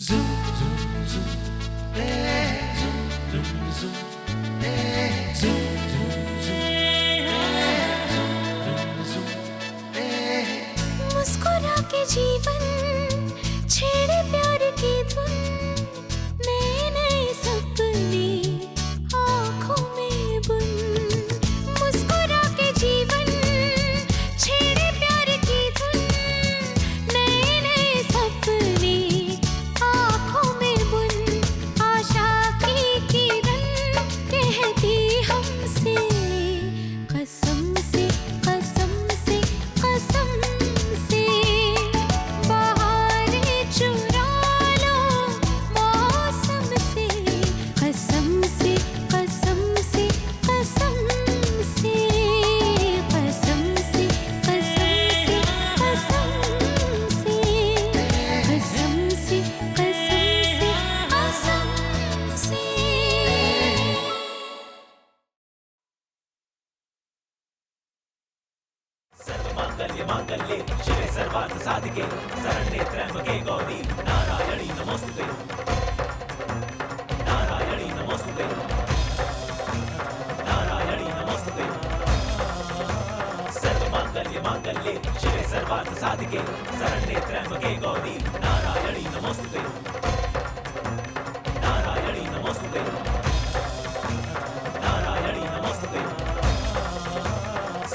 मुस्कुरा के जीवन छेड़े प्यार की धुन नए नए सपने आँखों में बुन मुस्कुरा के जीवन छेड़े प्यार की धुन नए नए सपने आँखों में बुन आशा की किरण कहती हमसे कसम से कसम से कसम से बहारें चुरा लो मौसम से कसम से कसम से कसम से कसम से कसम से कसम से कसम से कसम से कसम से सर्वमांगल्ये मांगल्ये शिवे सर्वार्थ साधिके शरण्ये त्र्यंबके गौरी नारायणी नमोस्तुते नारायणी नमोस्तुते नारायणी नमोस्तुते सर्वमांगल्ये मांगल्ये शिवे सर्वार्थ साधिके शरण्ये त्र्यंबके गौरी नारायणी नमोस्तुते नारायणी नमोस्तुते नारायणी नमोस्तुते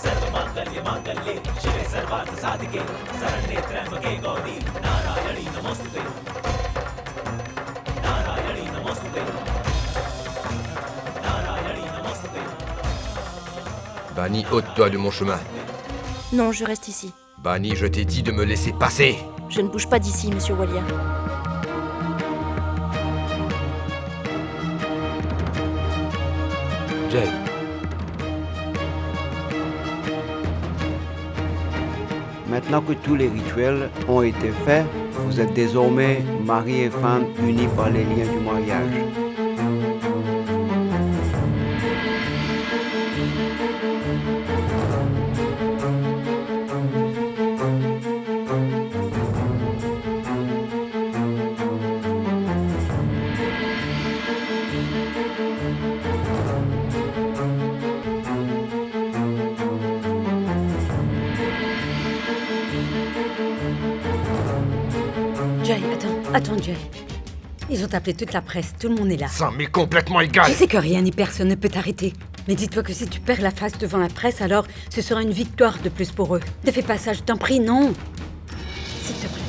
सर्वमांगल्ये मांगल्ये शिवे सर्वार्थ साधिके शरण्ये त्र्यंबके गौरी नारायणी नमोस्तुते नारायणी नमोस्तुते नारायणी नमोस्तुते Bani, ôte-toi de mon chemin. Non, je reste ici. Bani, je t'ai dit de me laisser passer. Je ne bouge pas d'ici, monsieur Walia. Jay. Maintenant que tous les rituels ont été faits, vous êtes désormais mari et femme unis par les liens du mariage. Jay, attends, Jay. Ils ont appelé toute la presse, tout le monde est là. Ça m'est complètement égal. Je sais que rien ni personne ne peut t'arrêter. Mais dis-toi que si tu perds la face devant la presse, alors ce sera une victoire de plus pour eux. Ne fais pas ça, je t'en prie, non. S'il te plaît.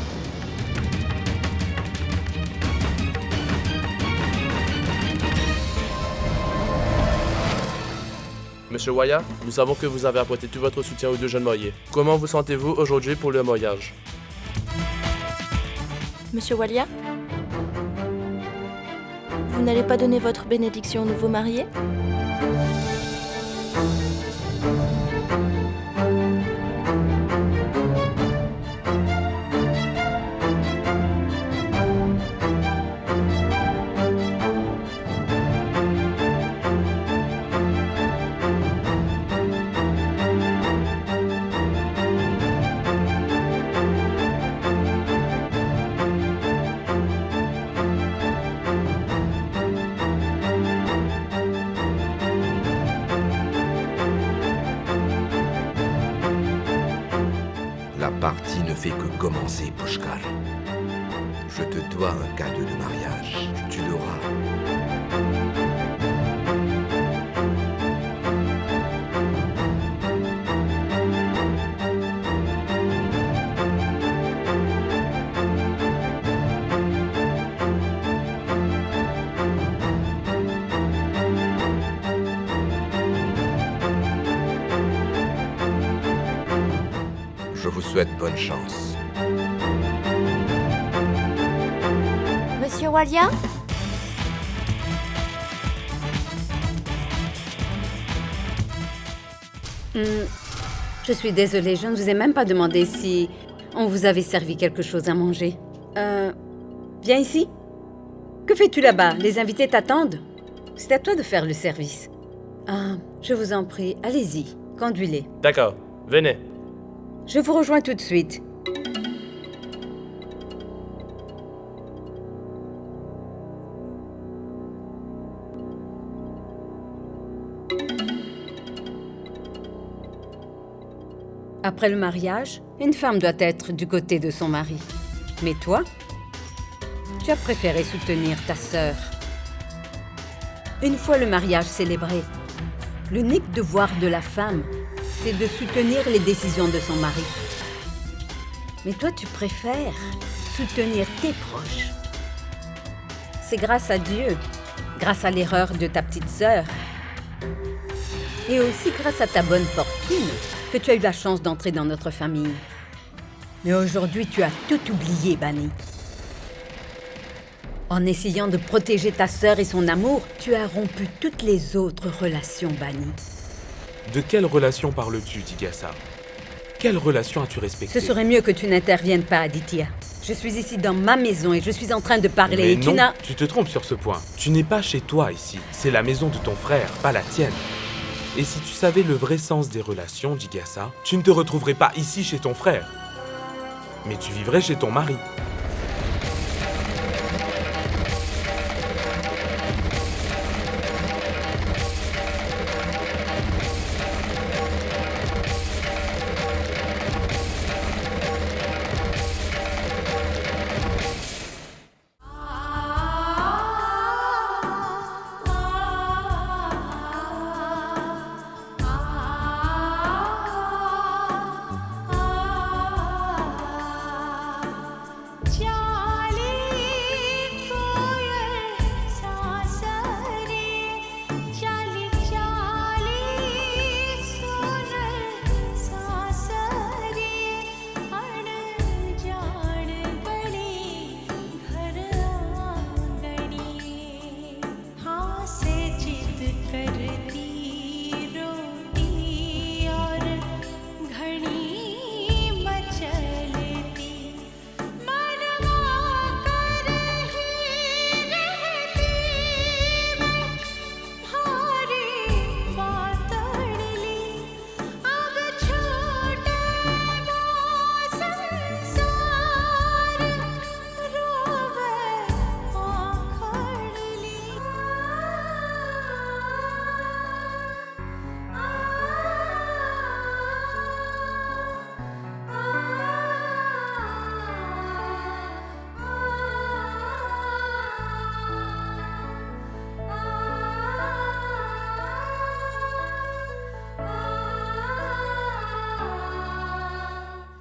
Monsieur Waya, nous savons que vous avez apporté tout votre soutien aux deux jeunes mariés. Comment vous sentez-vous aujourd'hui pour le mariage? Monsieur Walia, vous n'allez pas donner votre bénédiction aux nouveaux mariés? La partie ne fait que commencer, Pushkar. Je te dois un cadeau de mariage. Tu l'auras. Je vous souhaite bonne chance. Monsieur Walia? Je suis désolée, je ne vous ai même pas demandé si on vous avait servi quelque chose à manger. Viens ici. Que fais-tu là-bas? Les invités t'attendent. C'est à toi de faire le service. Ah, je vous en prie, allez-y, conduis-les. D'accord, venez. Je vous rejoins tout de suite. Après le mariage, une femme doit être du côté de son mari. Mais toi, tu as préféré soutenir ta sœur. Une fois le mariage célébré, l'unique devoir de la femme, c'est de soutenir les décisions de son mari. Mais toi, tu préfères soutenir tes proches. C'est grâce à Dieu, grâce à l'erreur de ta petite sœur, et aussi grâce à ta bonne fortune, que tu as eu la chance d'entrer dans notre famille. Mais aujourd'hui, tu as tout oublié, Bunny. En essayant de protéger ta sœur et son amour, tu as rompu toutes les autres relations, Bunny. De quelle relation parles-tu, Tigasa? Quelle relation as-tu respectée? Ce serait mieux que tu n'interviennes pas, Aditya. Je suis ici dans ma maison et je suis en train de parler Mais et non, tu n'as... tu te trompes sur ce point. Tu n'es pas chez toi ici. C'est la maison de ton frère, pas la tienne. Et si tu savais le vrai sens des relations, Tigasa, tu ne te retrouverais pas ici chez ton frère. Mais tu vivrais chez ton mari.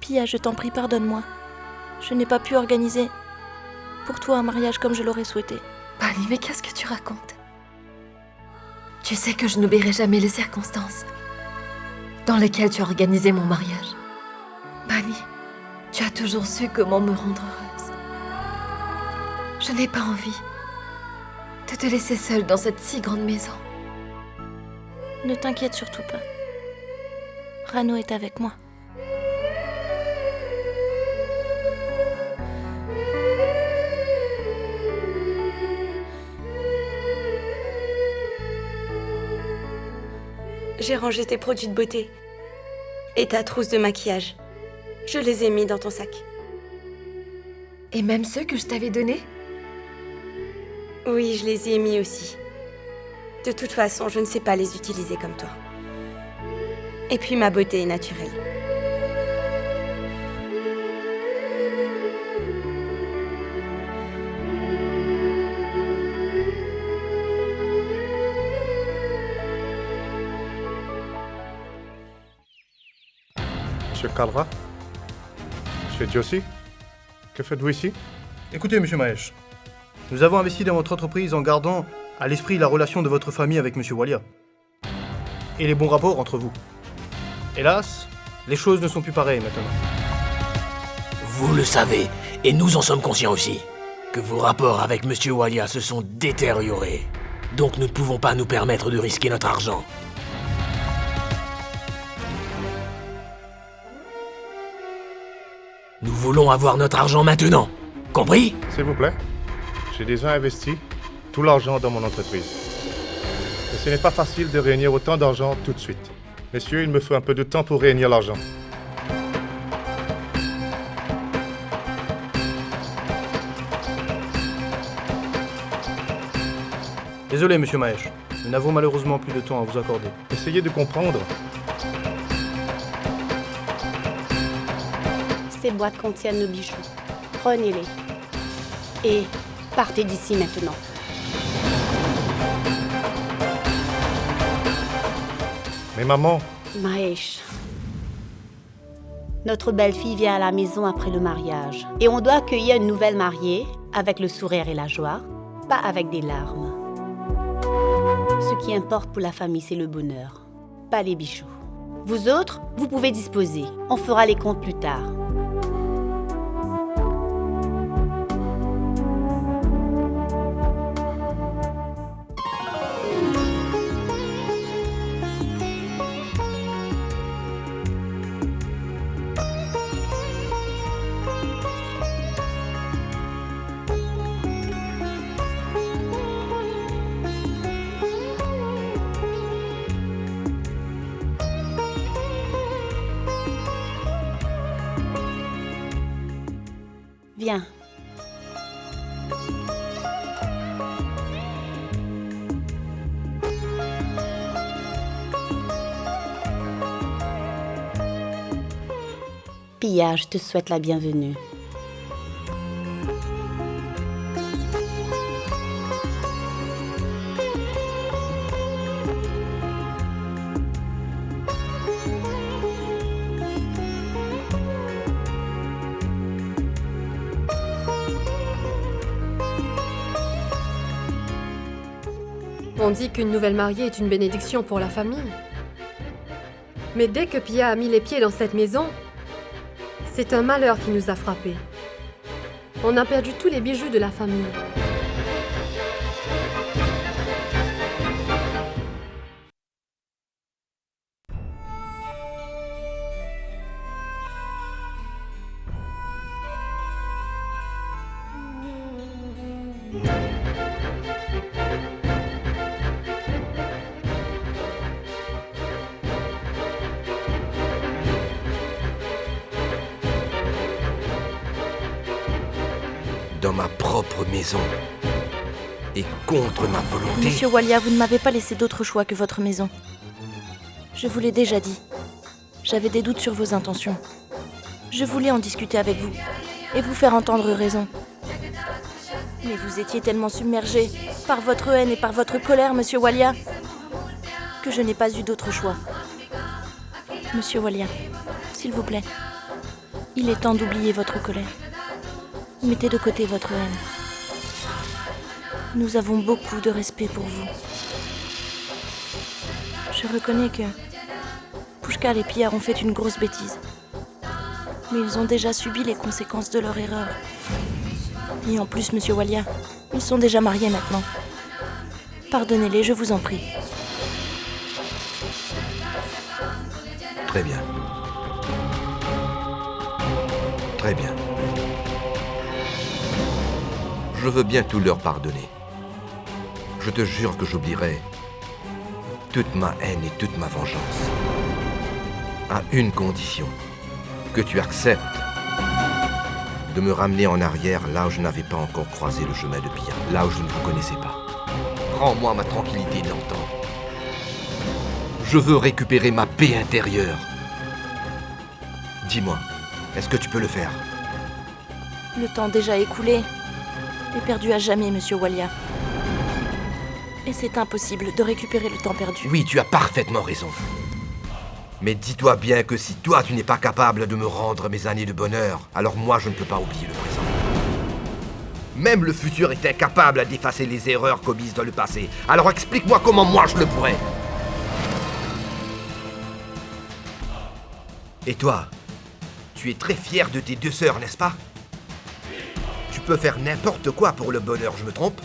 Pia, je t'en prie, pardonne-moi. Je n'ai pas pu organiser pour toi un mariage comme je l'aurais souhaité. Bunny, mais qu'est-ce que tu racontes? Tu sais que je n'oublierai jamais les circonstances dans lesquelles tu as organisé mon mariage. Bunny, tu as toujours su comment me rendre heureuse. Je n'ai pas envie de te laisser seule dans cette si grande maison. Ne t'inquiète surtout pas. Rano est avec moi. J'ai rangé tes produits de beauté et ta trousse de maquillage. Je les ai mis dans ton sac. Et même ceux que je t'avais donnés? Oui, je les ai mis aussi. De toute façon, je ne sais pas les utiliser comme toi. Et puis ma beauté est naturelle. Monsieur Kalra? Monsieur Joshi? Que faites-vous ici? Écoutez, monsieur Mahesh, nous avons investi dans votre entreprise en gardant à l'esprit la relation de votre famille avec monsieur Walia et les bons rapports entre vous. Hélas, les choses ne sont plus pareilles maintenant. Vous le savez, et nous en sommes conscients aussi, que vos rapports avec monsieur Walia se sont détériorés. Donc nous ne pouvons pas nous permettre de risquer notre argent. Nous voulons avoir notre argent maintenant. Compris? S'il vous plaît. J'ai déjà investi tout l'argent dans mon entreprise. Et ce n'est pas facile de réunir autant d'argent tout de suite. Messieurs, il me faut un peu de temps pour réunir l'argent. Désolé, monsieur Mahesh, nous n'avons malheureusement plus de temps à vous accorder. Essayez de comprendre. Ces boîtes contiennent nos bijoux. Prenez-les. Et partez d'ici maintenant. Mais maman, Mahesh, notre belle-fille vient à la maison après le mariage. Et on doit accueillir une nouvelle mariée avec le sourire et la joie, pas avec des larmes. Ce qui importe pour la famille, c'est le bonheur, pas les bijoux. Vous autres, vous pouvez disposer. On fera les comptes plus tard. Viens. Pia, je te souhaite la bienvenue. On dit qu'une nouvelle mariée est une bénédiction pour la famille. Mais dès que Pia a mis les pieds dans cette maison, c'est un malheur qui nous a frappés. On a perdu tous les bijoux de la famille. Dans ma propre maison. Et contre ma volonté. Monsieur Walia, vous ne m'avez pas laissé d'autre choix que votre maison. Je vous l'ai déjà dit. J'avais des doutes sur vos intentions. Je voulais en discuter avec vous et vous faire entendre raison. Mais vous étiez tellement submergé par votre haine et par votre colère, Monsieur Walia, que je n'ai pas eu d'autre choix. Monsieur Walia, s'il vous plaît, il est temps d'oublier votre colère. Mettez de côté votre haine. Nous avons beaucoup de respect pour vous. Je reconnais que Pushkar et Pia ont fait une grosse bêtise. Mais ils ont déjà subi les conséquences de leur erreur. Et en plus, Monsieur Walia, ils sont déjà mariés maintenant. Pardonnez-les, je vous en prie. Très bien. Très bien. Je veux bien tout leur pardonner. Je te jure que j'oublierai toute ma haine et toute ma vengeance. À une condition, que tu acceptes de me ramener en arrière là où je n'avais pas encore croisé le chemin de Pia, là où je ne vous connaissais pas. Rends-moi ma tranquillité d'antan. Je veux récupérer ma paix intérieure. Dis-moi, est-ce que tu peux le faire? Le temps déjà écoulé est perdu à jamais, Monsieur Walia. Et c'est impossible de récupérer le temps perdu. Oui, tu as parfaitement raison. Mais dis-toi bien que si toi tu n'es pas capable de me rendre mes années de bonheur, alors moi je ne peux pas oublier le présent. Même le futur est incapable d'effacer les erreurs commises dans le passé. Alors explique-moi comment moi je le pourrais. Et toi, tu es très fier de tes deux sœurs, n'est-ce pas? Tu peux faire n'importe quoi pour le bonheur, je me trompe?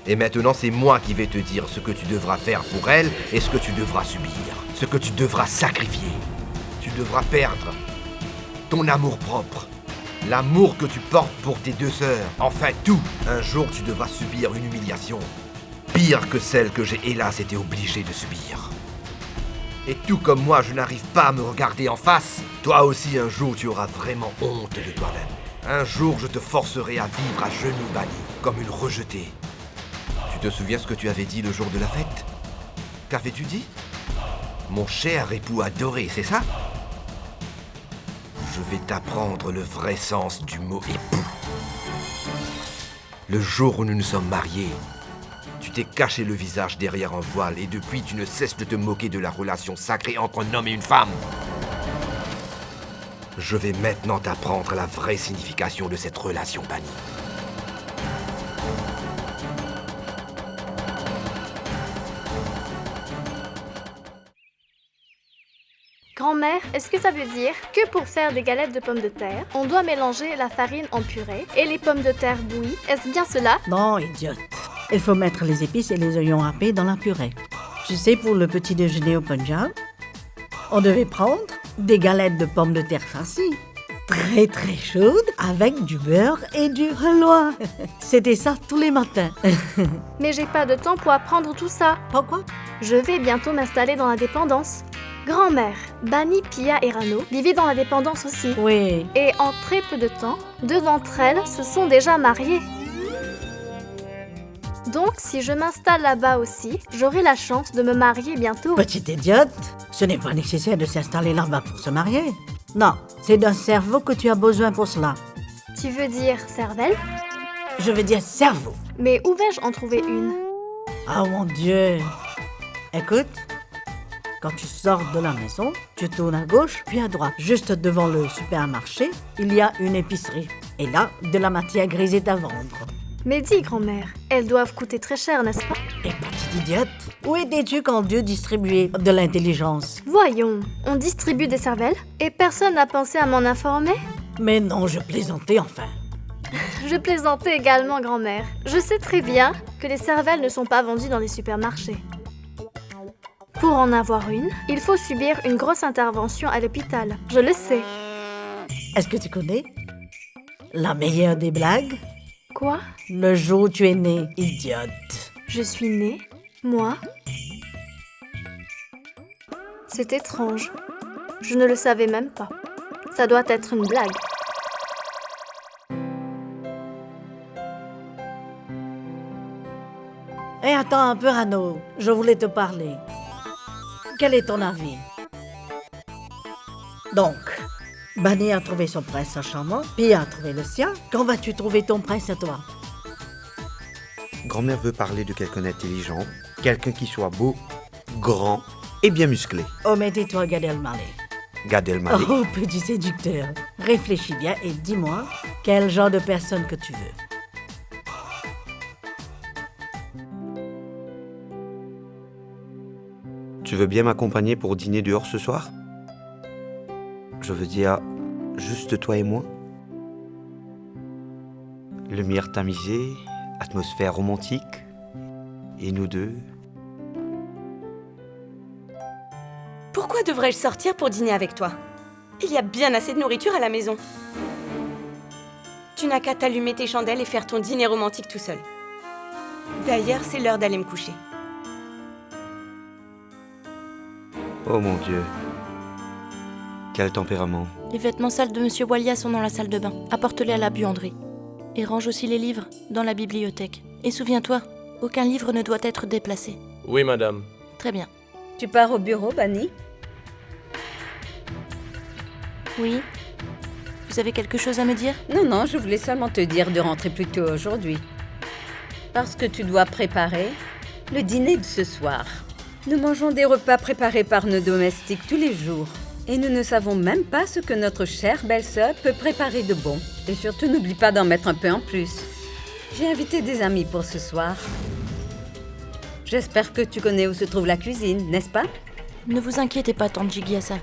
Et maintenant, c'est moi qui vais te dire ce que tu devras faire pour elles et ce que tu devras subir. Ce que tu devras sacrifier. Tu devras perdre ton amour-propre. L'amour que tu portes pour tes deux sœurs. Enfin, tout. Un jour, tu devras subir une humiliation. Pire que celle que j'ai hélas été obligé de subir. Et tout comme moi, je n'arrive pas à me regarder en face, toi aussi, un jour, tu auras vraiment honte de toi-même. Un jour, je te forcerai à vivre à genoux bannis, comme une rejetée. Tu te souviens ce que tu avais dit le jour de la fête? Qu'avais-tu dit? Mon cher époux adoré, c'est ça? Je vais t'apprendre le vrai sens du mot époux. Le jour où nous nous sommes mariés, tu t'es caché le visage derrière un voile et depuis tu ne cesses de te moquer de la relation sacrée entre un homme et une femme. Je vais maintenant t'apprendre la vraie signification de cette relation bannie. Grand-mère, est-ce que ça veut dire que pour faire des galettes de pommes de terre, on doit mélanger la farine en purée et les pommes de terre bouillies? Est-ce bien cela? Non, idiote. Il faut mettre les épices et les oignons râpés dans la purée. Tu sais, pour le petit déjeuner au Punjab, on devait prendre des galettes de pommes de terre farcies, très très chaudes, avec du beurre et du halwa. C'était ça tous les matins. Mais j'ai pas de temps pour apprendre tout ça. Pourquoi? Je vais bientôt m'installer dans la dépendance. Grand-mère, Bani, Pia et Rano vivaient dans la dépendance aussi. Oui. Et en très peu de temps, 2 d'entre elles se sont déjà mariées. Donc, si je m'installe là-bas aussi, j'aurai la chance de me marier bientôt. Petite idiote, ce n'est pas nécessaire de s'installer là-bas pour se marier. Non, c'est d'un cerveau que tu as besoin pour cela. Tu veux dire cervelle? Je veux dire cerveau. Mais où vais-je en trouver une? Oh mon Dieu. Écoute, quand tu sors de la maison, tu tournes à gauche puis à droite. Juste devant le supermarché, il y a une épicerie. Et là, de la matière grise est à vendre. Mais dis, grand-mère, elles doivent coûter très cher, n'est-ce pas? Et petite idiote, où étais-tu quand Dieu distribuait de l'intelligence? Voyons, on distribue des cervelles et personne n'a pensé à m'en informer? Mais non, je plaisantais enfin. Je plaisantais également, grand-mère. Je sais très bien que les cervelles ne sont pas vendues dans les supermarchés. Pour en avoir une, il faut subir une grosse intervention à l'hôpital. Je le sais. Est-ce que tu connais la meilleure des blagues? Quoi? Le jour où tu es né, idiote. Je suis née? Moi? C'est étrange. Je ne le savais même pas. Ça doit être une blague. Hé, attends un peu, Rano. Je voulais te parler. Quel est ton avis? Donc, Bani a trouvé son prince charmant, Pia a trouvé le sien. Quand vas-tu trouver ton prince à toi? Grand-mère veut parler de quelqu'un d'intelligent, quelqu'un qui soit beau, grand et bien musclé. Oh, mais tais-toi, Gad Elmaleh. Gad Elmaleh. Oh, petit séducteur. Réfléchis bien et dis-moi quel genre de personne que tu veux. Tu veux bien m'accompagner pour dîner dehors ce soir? Je veux dire, juste toi et moi. Lumière tamisée, atmosphère romantique, et nous deux. Pourquoi devrais-je sortir pour dîner avec toi? Il y a bien assez de nourriture à la maison. Tu n'as qu'à t'allumer tes chandelles et faire ton dîner romantique tout seul. D'ailleurs, c'est l'heure d'aller me coucher. Oh mon Dieu. Quel tempérament. Les vêtements sales de Monsieur Walia sont dans la salle de bain. Apporte-les à la buanderie. Et range aussi les livres dans la bibliothèque. Et souviens-toi, aucun livre ne doit être déplacé. Oui, madame. Très bien. Tu pars au bureau, Bani? Oui. Vous avez quelque chose à me dire? Non, je voulais seulement te dire de rentrer plus tôt aujourd'hui. Parce que tu dois préparer le dîner de ce soir. Nous mangeons des repas préparés par nos domestiques tous les jours. Et nous ne savons même pas ce que notre chère belle-sœur peut préparer de bon. Et surtout, n'oublie pas d'en mettre un peu en plus. J'ai invité des amis pour ce soir. J'espère que tu connais où se trouve la cuisine, n'est-ce pas? Ne vous inquiétez pas, tante Jigyasa.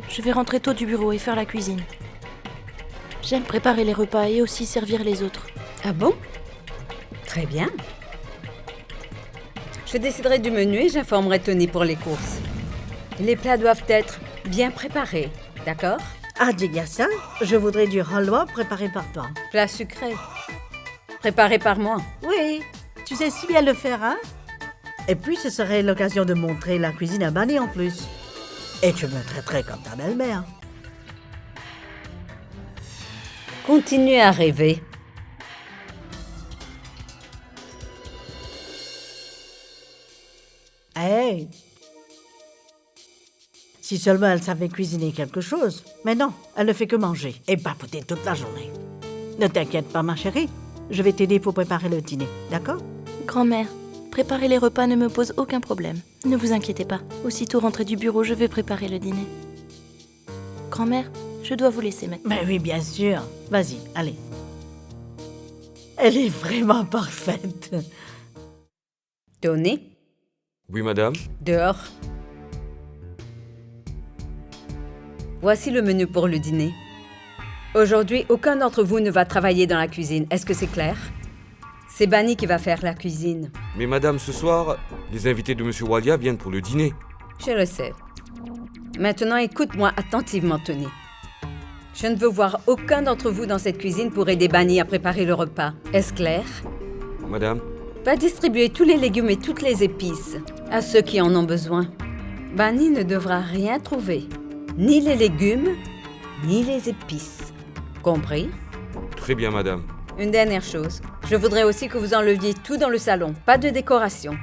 Je vais rentrer tôt du bureau et faire la cuisine. J'aime préparer les repas et aussi servir les autres. Ah bon? Très bien. Je déciderai du menu et j'informerai Tony pour les courses. Les plats doivent être bien préparés, d'accord? Ah, Jigyasa, je voudrais du halwa préparé par toi. Plat sucré. Préparé par moi. Oui, tu sais si bien le faire, hein? Et puis, ce serait l'occasion de montrer la cuisine à Bani en plus. Et tu me traiterais comme ta belle-mère. Continue à rêver. Hey! Si seulement elle savait cuisiner quelque chose. Mais non, elle ne fait que manger et papoter toute la journée. Ne t'inquiète pas, ma chérie. Je vais t'aider pour préparer le dîner, d'accord? Grand-mère, préparer les repas ne me pose aucun problème. Ne vous inquiétez pas. Aussitôt rentrée du bureau, je vais préparer le dîner. Grand-mère, je dois vous laisser maintenant. Mais oui, bien sûr. Vas-y, allez. Elle est vraiment parfaite. Tony, Oui, madame. dehors. Voici le menu pour le dîner. Aujourd'hui, aucun d'entre vous ne va travailler dans la cuisine. Est-ce que c'est clair? C'est Bunny qui va faire la cuisine. Mais madame, ce soir, les invités de Monsieur Walia viennent pour le dîner. Je le sais. Maintenant, écoute-moi attentivement, Tony. Je ne veux voir aucun d'entre vous dans cette cuisine pour aider Bunny à préparer le repas. Est-ce clair? Madame, Va distribuer tous les légumes et toutes les épices à ceux qui en ont besoin. Bunny ne devra rien trouver. Ni les légumes, ni les épices. Compris? très bien, madame. Une dernière chose. Je voudrais aussi que vous enleviez tout dans le salon. Pas de décoration.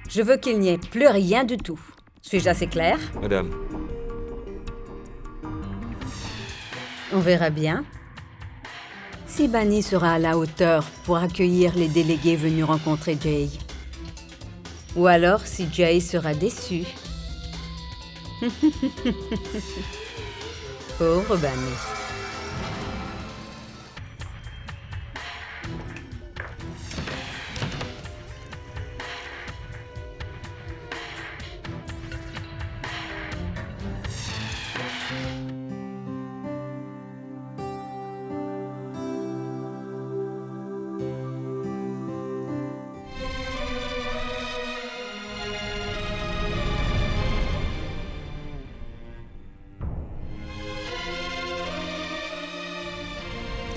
Je veux qu'il n'y ait plus rien du tout. Suis-je assez clair? Madame, On verra bien. Si Bunny sera à la hauteur pour accueillir les délégués venus rencontrer Jay. Ou alors si Jay sera déçu. Pauvre Bunny.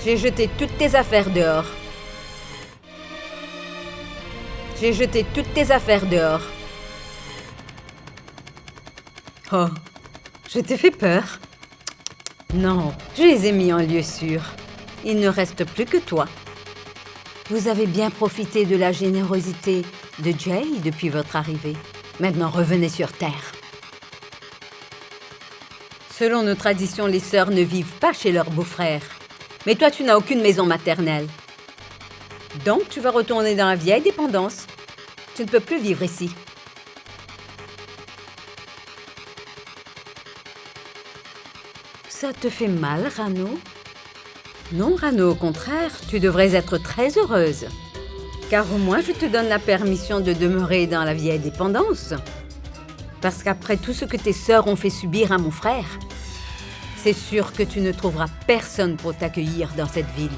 J'ai jeté toutes tes affaires dehors. J'ai jeté toutes tes affaires dehors. Oh, je t'ai fait peur. Non, je les ai mis en lieu sûr. Il ne reste plus que toi. Vous avez bien profité de la générosité de Jay depuis votre arrivée. Maintenant, revenez sur Terre. Selon nos traditions, les sœurs ne vivent pas chez leurs beaux-frères. Mais toi, tu n'as aucune maison maternelle. Donc, tu vas retourner dans la vieille dépendance. Tu ne peux plus vivre ici. Ça te fait mal, Rano? Non, Rano, au contraire, tu devrais être très heureuse. Car au moins, je te donne la permission de demeurer dans la vieille dépendance. Parce qu'après tout ce que tes sœurs ont fait subir à mon frère, c'est sûr que tu ne trouveras personne pour t'accueillir dans cette ville.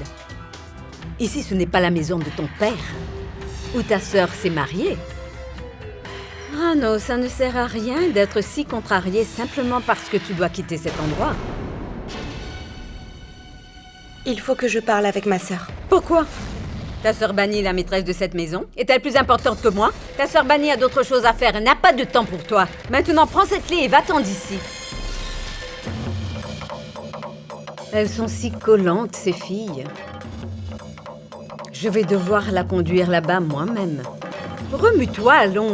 Ici, ce n'est pas la maison de ton père, où ta sœur s'est mariée. Ah non, ça ne sert à rien d'être si contrarié simplement parce que tu dois quitter cet endroit. Il faut que je parle avec ma sœur. Pourquoi? Ta sœur Bunny, la maîtresse de cette maison, est-elle plus importante que moi? Ta sœur Bunny a d'autres choses à faire, elle n'a pas de temps pour toi. Maintenant, prends cette clé et va-t'en d'ici. Elles sont si collantes, ces filles. Je vais devoir la conduire là-bas moi-même. Remue-toi, allons.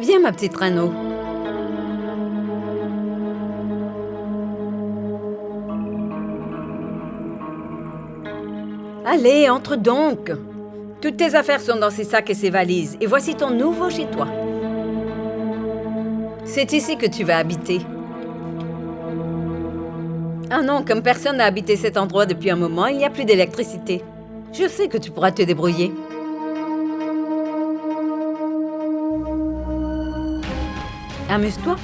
Viens, ma petite Rano. Allez, entre donc. Toutes tes affaires sont dans ces sacs et ces valises. Et voici ton nouveau chez toi. C'est ici que tu vas habiter. Ah non, comme personne n'a habité cet endroit depuis un moment, il n'y a plus d'électricité. Je sais que tu pourras te débrouiller. Amuse-toi.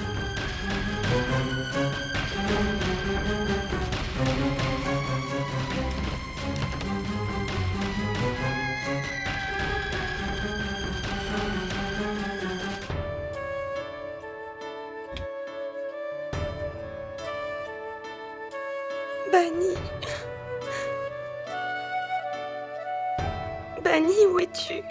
Bunny. Bunny, où es-tu?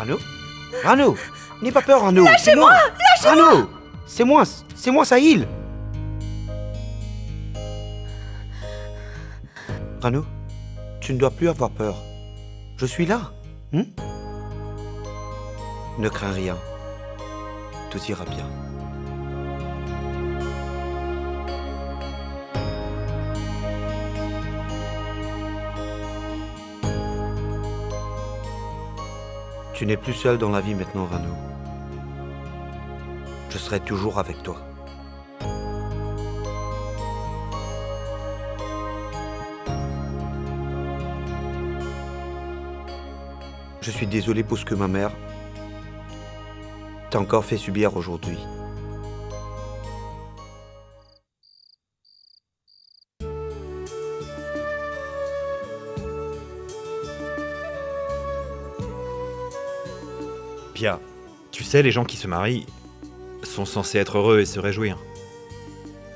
Rano? Rano! N'aie pas peur, Rano! Lâchez-moi! Lâchez-moi! Rano! C'est moi, Sahil! Rano, tu ne dois plus avoir peur. Je suis là. Ne crains rien. Tout ira bien. Tu n'es plus seul dans la vie maintenant, Rano. Je serai toujours avec toi. Je suis désolé pour ce que ma mère t'a encore fait subir aujourd'hui. Pia, tu sais, les gens qui se marient sont censés être heureux et se réjouir.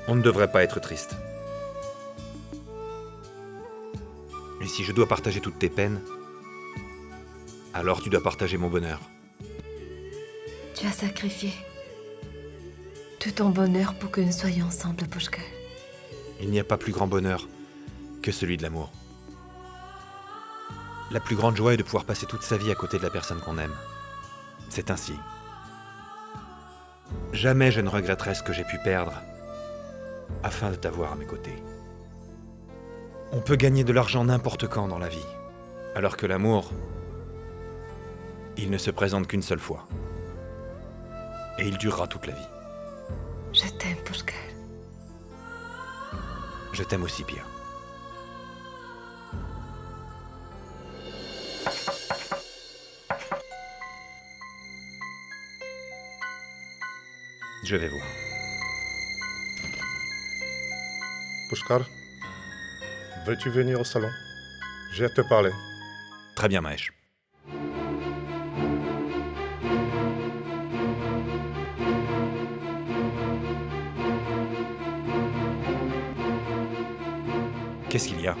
On ne devrait pas être triste. Et si je dois partager toutes tes peines, alors tu dois partager mon bonheur. Tu as sacrifié tout ton bonheur pour que nous soyons ensemble, Pushkar. Il n'y a pas plus grand bonheur que celui de l'amour. La plus grande joie est de pouvoir passer toute sa vie à côté de la personne qu'on aime. C'est ainsi. Jamais je ne regretterai ce que j'ai pu perdre afin de t'avoir à mes côtés. On peut gagner de l'argent n'importe quand dans la vie, alors que l'amour, il ne se présente qu'une seule fois. Et il durera toute la vie. Je t'aime, Pushkar. Je t'aime aussi, Pia. Je vais voir. Pushkar, veux-tu venir au salon? J'ai à te parler. Très bien, Mahesh. Qu'est-ce qu'il y a?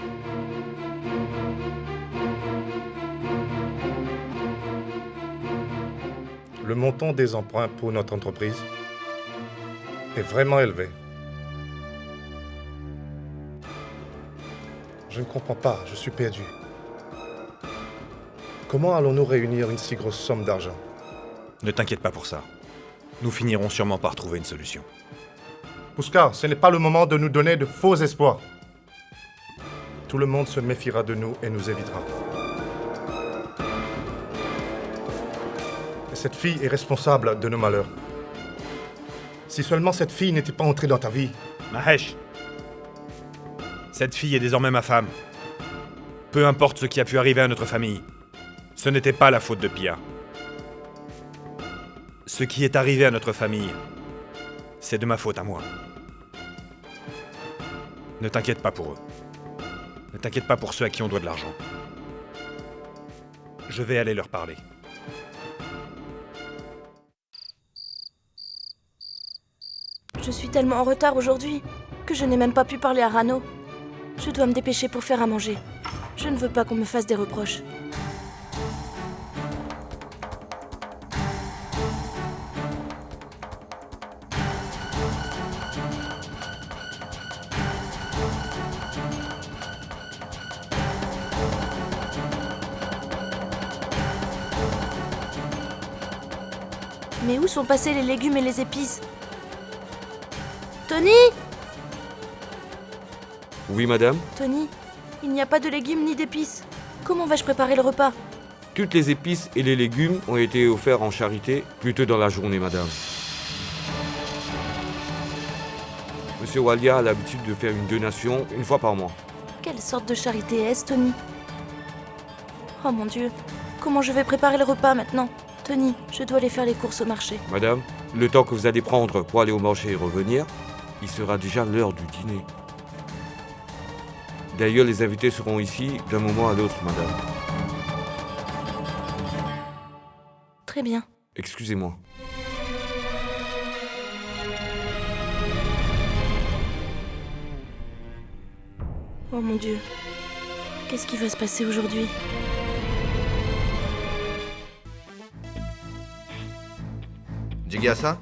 Le montant des emprunts pour notre entreprise est vraiment élevé. Je ne comprends pas, je suis perdu. Comment allons-nous réunir une si grosse somme d'argent? Ne t'inquiète pas pour ça. Nous finirons sûrement par trouver une solution. Pushkar, ce n'est pas le moment de nous donner de faux espoirs. Tout le monde se méfiera de nous et nous évitera. Et cette fille est responsable de nos malheurs. Si seulement cette fille n'était pas entrée dans ta vie... Mahesh, cette fille est désormais ma femme. Peu importe ce qui a pu arriver à notre famille, ce n'était pas la faute de Pia. Ce qui est arrivé à notre famille, c'est de ma faute à moi. Ne t'inquiète pas pour eux. Ne t'inquiète pas pour ceux à qui on doit de l'argent. Je vais aller leur parler. Je suis tellement en retard aujourd'hui que je n'ai même pas pu parler à Rano. Je dois me dépêcher pour faire à manger. Je ne veux pas qu'on me fasse des reproches. Mais où sont passés les légumes et les épices? Tony! Oui, madame? Tony, il n'y a pas de légumes ni d'épices. Comment vais-je préparer le repas? Toutes les épices et les légumes ont été offerts en charité plus tôt dans la journée, madame. Monsieur Walia a l'habitude de faire une donation une fois par mois. Quelle sorte de charité est-ce, Tony? Oh mon Dieu, comment je vais préparer le repas maintenant? Tony, je dois aller faire les courses au marché. Madame, le temps que vous allez prendre pour aller au marché et revenir, il sera déjà l'heure du dîner. D'ailleurs, les invités seront ici d'un moment à l'autre, madame. Très bien. Excusez-moi. Oh mon Dieu, qu'est-ce qui va se passer aujourd'hui? Jigyasa,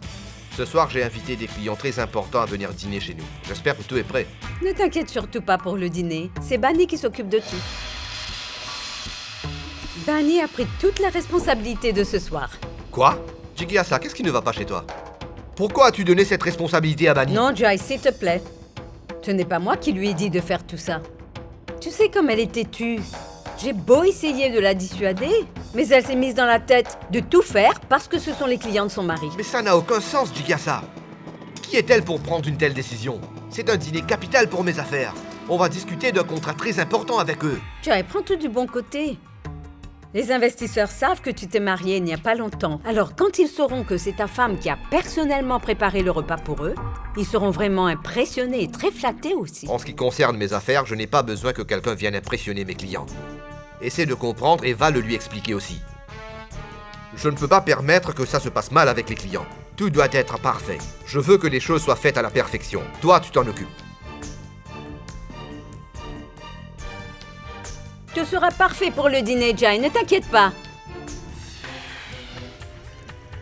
ce soir j'ai invité des clients très importants à venir dîner chez nous. J'espère que tout est prêt. Ne t'inquiète surtout pas pour le dîner. C'est Bani qui s'occupe de tout. Bani a pris toute la responsabilité de ce soir. Quoi? Jigyasa, qu'est-ce qui ne va pas chez toi? Pourquoi as-tu donné cette responsabilité à Bani? Non, Jai, s'il te plaît. Ce n'est pas moi qui lui ai dit de faire tout ça. Tu sais comme elle est têtue. J'ai beau essayer de la dissuader, mais elle s'est mise dans la tête de tout faire parce que ce sont les clients de son mari. Mais ça n'a aucun sens, Jigyasa. Qui est-elle pour prendre une telle décision? C'est un dîner capital pour mes affaires. On va discuter d'un contrat très important avec eux. Jai, prends tout du bon côté. Les investisseurs savent que tu t'es marié il n'y a pas longtemps. Alors quand ils sauront que c'est ta femme qui a personnellement préparé le repas pour eux, ils seront vraiment impressionnés et très flattés aussi. En ce qui concerne mes affaires, je n'ai pas besoin que quelqu'un vienne impressionner mes clients. Essaie de comprendre et va le lui expliquer aussi. Je ne peux pas permettre que ça se passe mal avec les clients. Tout doit être parfait. Je veux que les choses soient faites à la perfection. Toi, tu t'en occupes. Tout sera parfait pour le dîner, Jai, ne t'inquiète pas.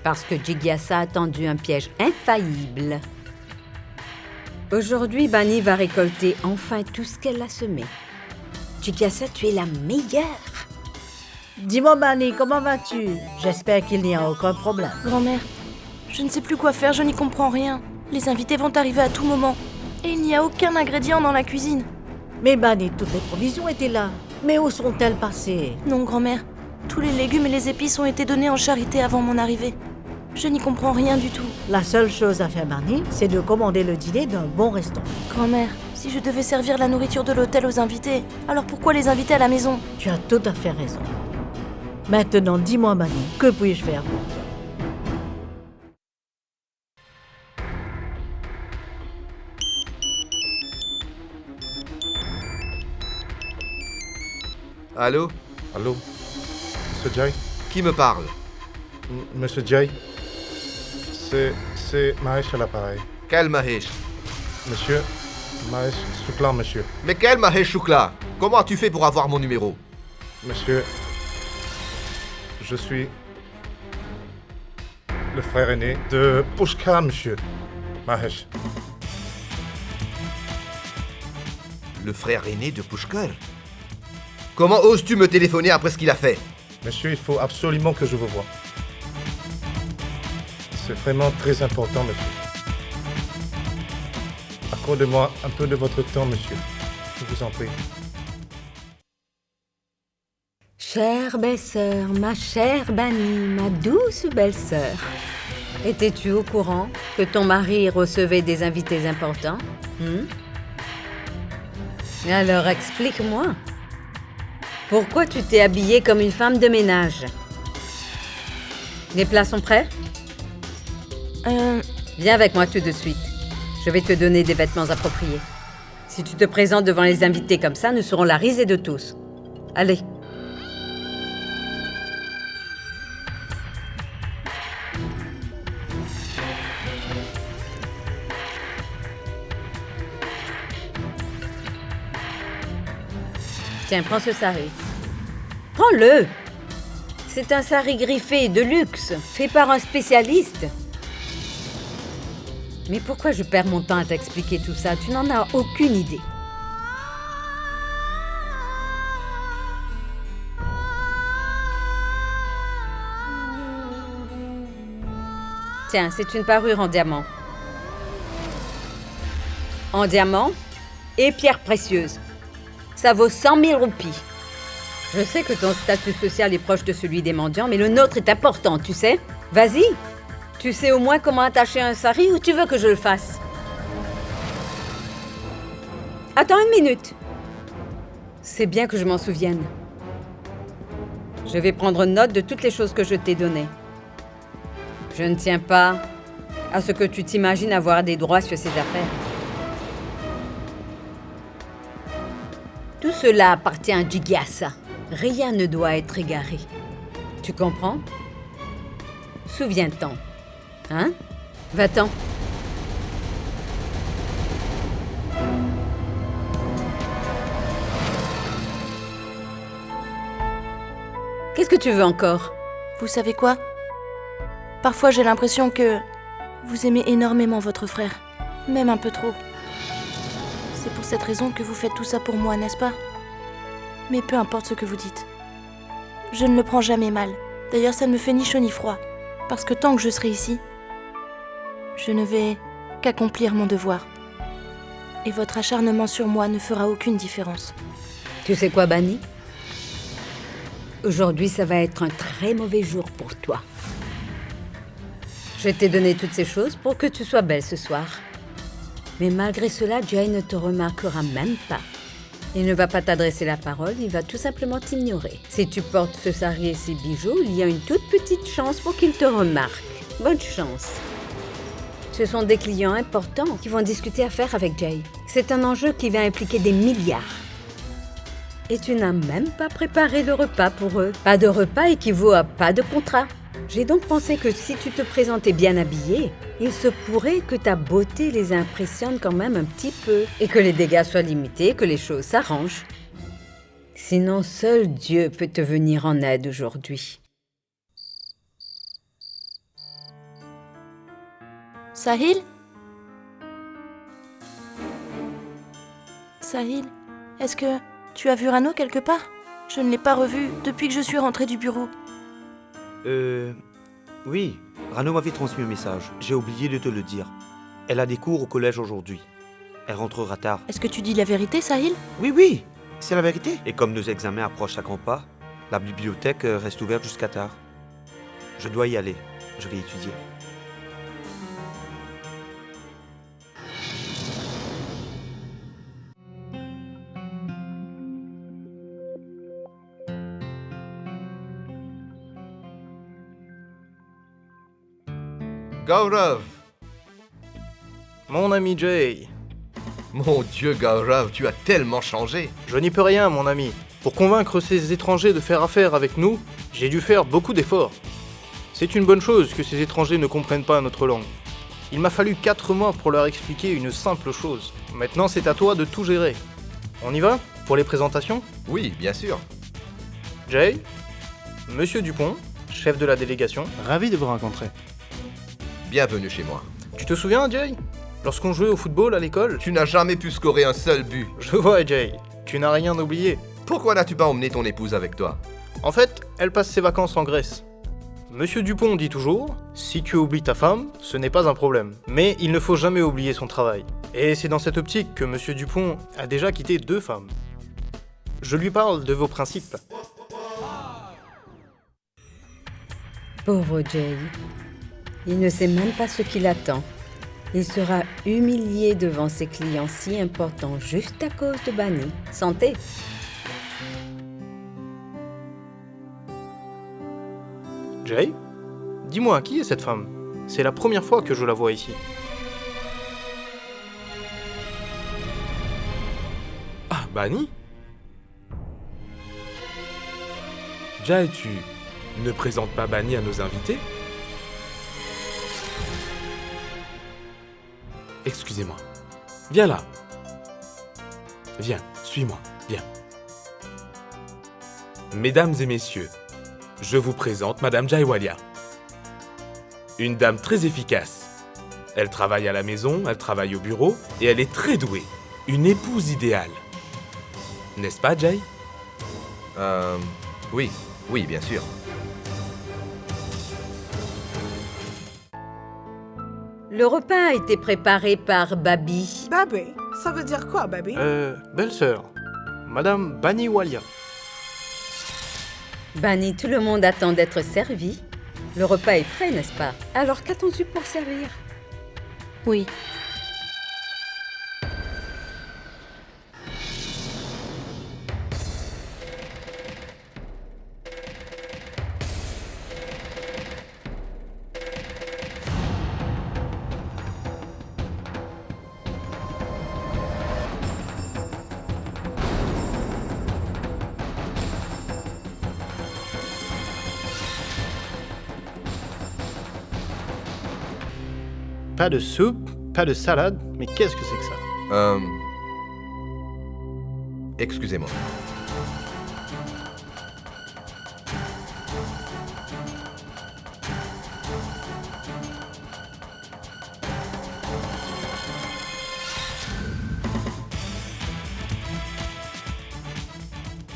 Parce que Jigyasa a tendu un piège infaillible. Aujourd'hui, Bani va récolter enfin tout ce qu'elle a semé. Jigyasa, tu es la meilleure. Dis-moi, Bani, comment vas-tu? J'espère qu'il n'y a aucun problème. Grand-mère, je ne sais plus quoi faire, je n'y comprends rien. Les invités vont arriver à tout moment. Et il n'y a aucun ingrédient dans la cuisine. Mais Bani, toutes les provisions étaient là. Mais où sont-elles passées? Non, grand-mère. Tous les légumes et les épices ont été donnés en charité avant mon arrivée. Je n'y comprends rien du tout. La seule chose à faire, Bani, c'est de commander le dîner d'un bon restaurant. Grand-mère, si je devais servir la nourriture de l'hôtel aux invités, alors pourquoi les inviter à la maison? Tu as tout à fait raison. Maintenant, dis-moi, Bani, que puis-je faire pour toi? Allô? Allô? Monsieur Jai? Qui me parle? Monsieur Jai? C'est Mahesh à l'appareil. Quel Mahesh? Monsieur, Mahesh Shukla, monsieur. Mais quel Mahesh Shukla? Comment as-tu fait pour avoir mon numéro? Monsieur, je suis le frère aîné de Pushkar, monsieur. Mahesh. Le frère aîné de Pushkar? Comment oses-tu me téléphoner après ce qu'il a fait? Monsieur, il faut absolument que je vous voie. C'est vraiment très important, monsieur. Accordez-moi un peu de votre temps, monsieur. Je vous en prie. Chère belle-sœur, ma chère Bani, ma douce belle-sœur. Étais-tu au courant que ton mari recevait des invités importants? Alors explique-moi. Pourquoi tu t'es habillée comme une femme de ménage? Les plats sont prêts? Viens avec moi tout de suite. Je vais te donner des vêtements appropriés. Si tu te présentes devant les invités comme ça, nous serons la risée de tous. Allez. Tiens, prends ce sari. Prends-le! C'est un sari griffé de luxe, fait par un spécialiste. Mais pourquoi je perds mon temps à t'expliquer tout ça? Tu n'en as aucune idée. Tiens, c'est une parure en diamant. En diamant et pierres précieuses. Ça vaut 100 000 roupies. Je sais que ton statut social est proche de celui des mendiants, mais le nôtre est important, tu sais. Vas-y. Tu sais au moins comment attacher un sari ou tu veux que je le fasse? Attends une minute. C'est bien que je m'en souvienne. Je vais prendre note de toutes les choses que je t'ai données. Je ne tiens pas à ce que tu t'imagines avoir des droits sur ces affaires. Tout cela appartient à Jigyasa. Rien ne doit être égaré. Tu comprends? Souviens-t'en. Hein? Va-t'en. Qu'est-ce que tu veux encore? Vous savez quoi? Parfois, j'ai l'impression que vous aimez énormément votre frère, même un peu trop. C'est pour cette raison que vous faites tout ça pour moi, n'est-ce pas? Mais peu importe ce que vous dites. Je ne le prends jamais mal. D'ailleurs, ça ne me fait ni chaud ni froid. Parce que tant que je serai ici, je ne vais qu'accomplir mon devoir. Et votre acharnement sur moi ne fera aucune différence. Tu sais quoi, Bunny? Aujourd'hui, ça va être un très mauvais jour pour toi. Je t'ai donné toutes ces choses pour que tu sois belle ce soir. Mais malgré cela, Jay ne te remarquera même pas. Il ne va pas t'adresser la parole, il va tout simplement t'ignorer. Si tu portes ce sari et ces bijoux, il y a une toute petite chance pour qu'il te remarque. Bonne chance. Ce sont des clients importants qui vont discuter affaires avec Jay. C'est un enjeu qui va impliquer des milliards. Et tu n'as même pas préparé le repas pour eux. Pas de repas équivaut à pas de contrat. J'ai donc pensé que si tu te présentais bien habillée, il se pourrait que ta beauté les impressionne quand même un petit peu et que les dégâts soient limités, que les choses s'arrangent. Sinon, seul Dieu peut te venir en aide aujourd'hui. Sahil? Sahil, est-ce que tu as vu Rano quelque part? Je ne l'ai pas revu depuis que je suis rentrée du bureau. Oui, Rano m'avait transmis un message. J'ai oublié de te le dire. Elle a des cours au collège aujourd'hui. Elle rentrera tard. Est-ce que tu dis la vérité, Sahil? Oui, c'est la vérité. Et comme nos examens approchent à grands pas, la bibliothèque reste ouverte jusqu'à tard. Je dois y aller. Je vais étudier. Gaurav! Mon ami Jay. Mon Dieu, Gaurav, tu as tellement changé. Je n'y peux rien, mon ami. Pour convaincre ces étrangers de faire affaire avec nous, j'ai dû faire beaucoup d'efforts. C'est une bonne chose que ces étrangers ne comprennent pas notre langue. Il m'a fallu 4 mois pour leur expliquer une simple chose. Maintenant, c'est à toi de tout gérer. On y va? Pour les présentations? Oui, bien sûr. Jay, Monsieur Dupont, chef de la délégation. Ravi de vous rencontrer. Bienvenue chez moi. Tu te souviens, Jay? Lorsqu'on jouait au football à l'école? Tu n'as jamais pu scorer un seul but. Je vois, Jay. Tu n'as rien oublié. Pourquoi n'as-tu pas emmené ton épouse avec toi? En fait, elle passe ses vacances en Grèce. Monsieur Dupont dit toujours, si tu oublies ta femme, ce n'est pas un problème. Mais il ne faut jamais oublier son travail. Et c'est dans cette optique que Monsieur Dupont a déjà quitté 2 femmes. Je lui parle de vos principes. Pauvre Jay. Il ne sait même pas ce qu'il attend. Il sera humilié devant ses clients si importants juste à cause de Bunny. Santé! Jay, dis-moi, qui est cette femme? C'est la première fois que je la vois ici. Ah, Bunny? Jay, tu ne présentes pas Bunny à nos invités? Excusez-moi. Viens là. Viens, suis-moi, viens. Mesdames et messieurs, je vous présente Madame Jaiwalia. Une dame très efficace. Elle travaille à la maison, elle travaille au bureau et elle est très douée. Une épouse idéale. N'est-ce pas, Jay? Oui, bien sûr. Le repas a été préparé par Babi. Babi? Ça veut dire quoi, Babi? Belle-sœur. Madame Baniwalia. Bunny, tout le monde attend d'être servi. Le repas est prêt, n'est-ce pas? Alors qu'attends-tu pour servir? Oui. Pas de soupe, pas de salade, mais qu'est-ce que c'est que ça? Excusez-moi.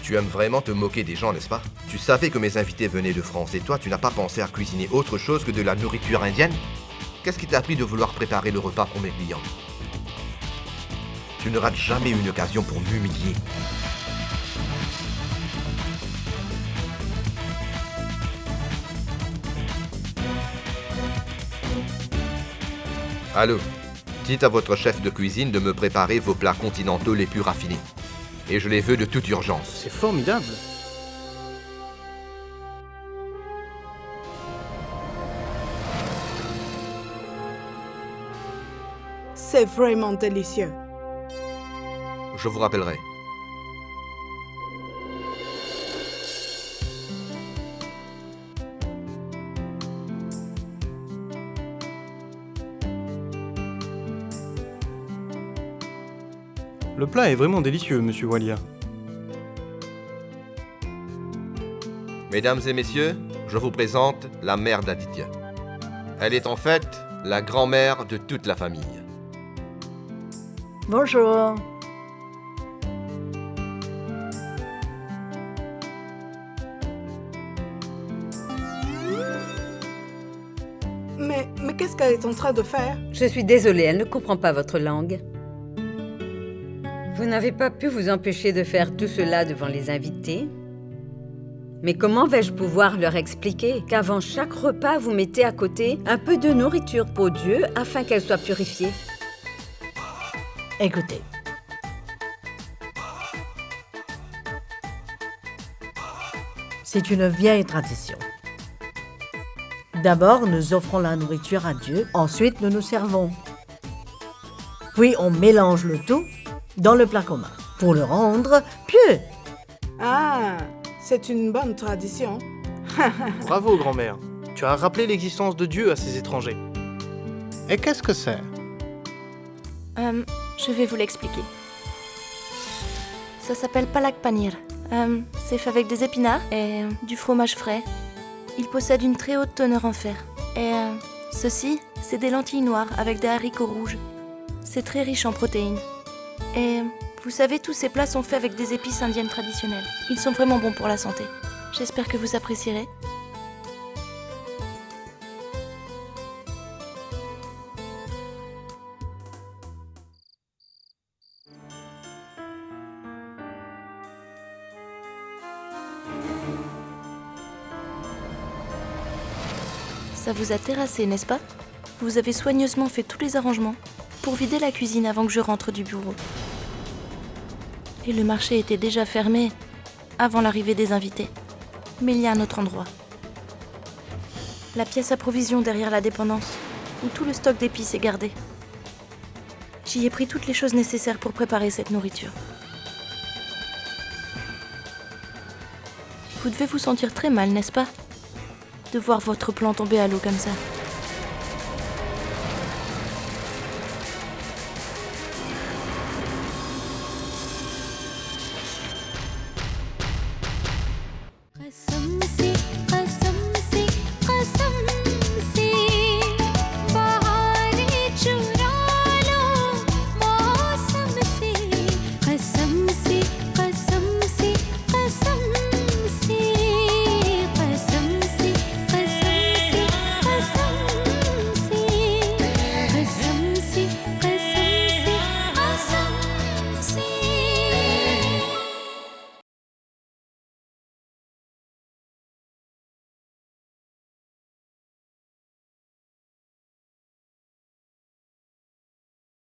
Tu aimes vraiment te moquer des gens, n'est-ce pas? Tu savais que mes invités venaient de France et toi, tu n'as pas pensé à cuisiner autre chose que de la nourriture indienne? Qu'est-ce qui t'a pris de vouloir préparer le repas pour mes clients? Tu ne rates jamais une occasion pour m'humilier. Allô, dites à votre chef de cuisine de me préparer vos plats continentaux les plus raffinés. Et je les veux de toute urgence. C'est formidable. C'est vraiment délicieux. Je vous rappellerai. Le plat est vraiment délicieux, monsieur Walia. Mesdames et messieurs, je vous présente la mère d'Aditya. Elle est en fait la grand-mère de toute la famille. Bonjour. Mais qu'est-ce qu'elle est en train de faire? Je suis désolée, elle ne comprend pas votre langue. Vous n'avez pas pu vous empêcher de faire tout cela devant les invités? Mais comment vais-je pouvoir leur expliquer qu'avant chaque repas, vous mettez à côté un peu de nourriture pour Dieu afin qu'elle soit purifiée? Écoutez. C'est une vieille tradition. D'abord, nous offrons la nourriture à Dieu, ensuite nous nous servons. Puis on mélange le tout dans le plat commun pour le rendre pieux. Ah, c'est une bonne tradition. Bravo, grand-mère. Tu as rappelé l'existence de Dieu à ces étrangers. Et qu'est-ce que c'est? Je vais vous l'expliquer. Ça s'appelle palak paneer. C'est fait avec des épinards et du fromage frais. Il possède une très haute teneur en fer. Et ceci, c'est des lentilles noires avec des haricots rouges. C'est très riche en protéines. Et vous savez, tous ces plats sont faits avec des épices indiennes traditionnelles. Ils sont vraiment bons pour la santé. J'espère que vous apprécierez. Ça vous a terrassé, n'est-ce pas? Vous avez soigneusement fait tous les arrangements pour vider la cuisine avant que je rentre du bureau. Et le marché était déjà fermé avant l'arrivée des invités. Mais il y a un autre endroit. La pièce à provision derrière la dépendance, où tout le stock d'épices est gardé. J'y ai pris toutes les choses nécessaires pour préparer cette nourriture. Vous devez vous sentir très mal, n'est-ce pas? De voir votre plan tomber à l'eau comme ça.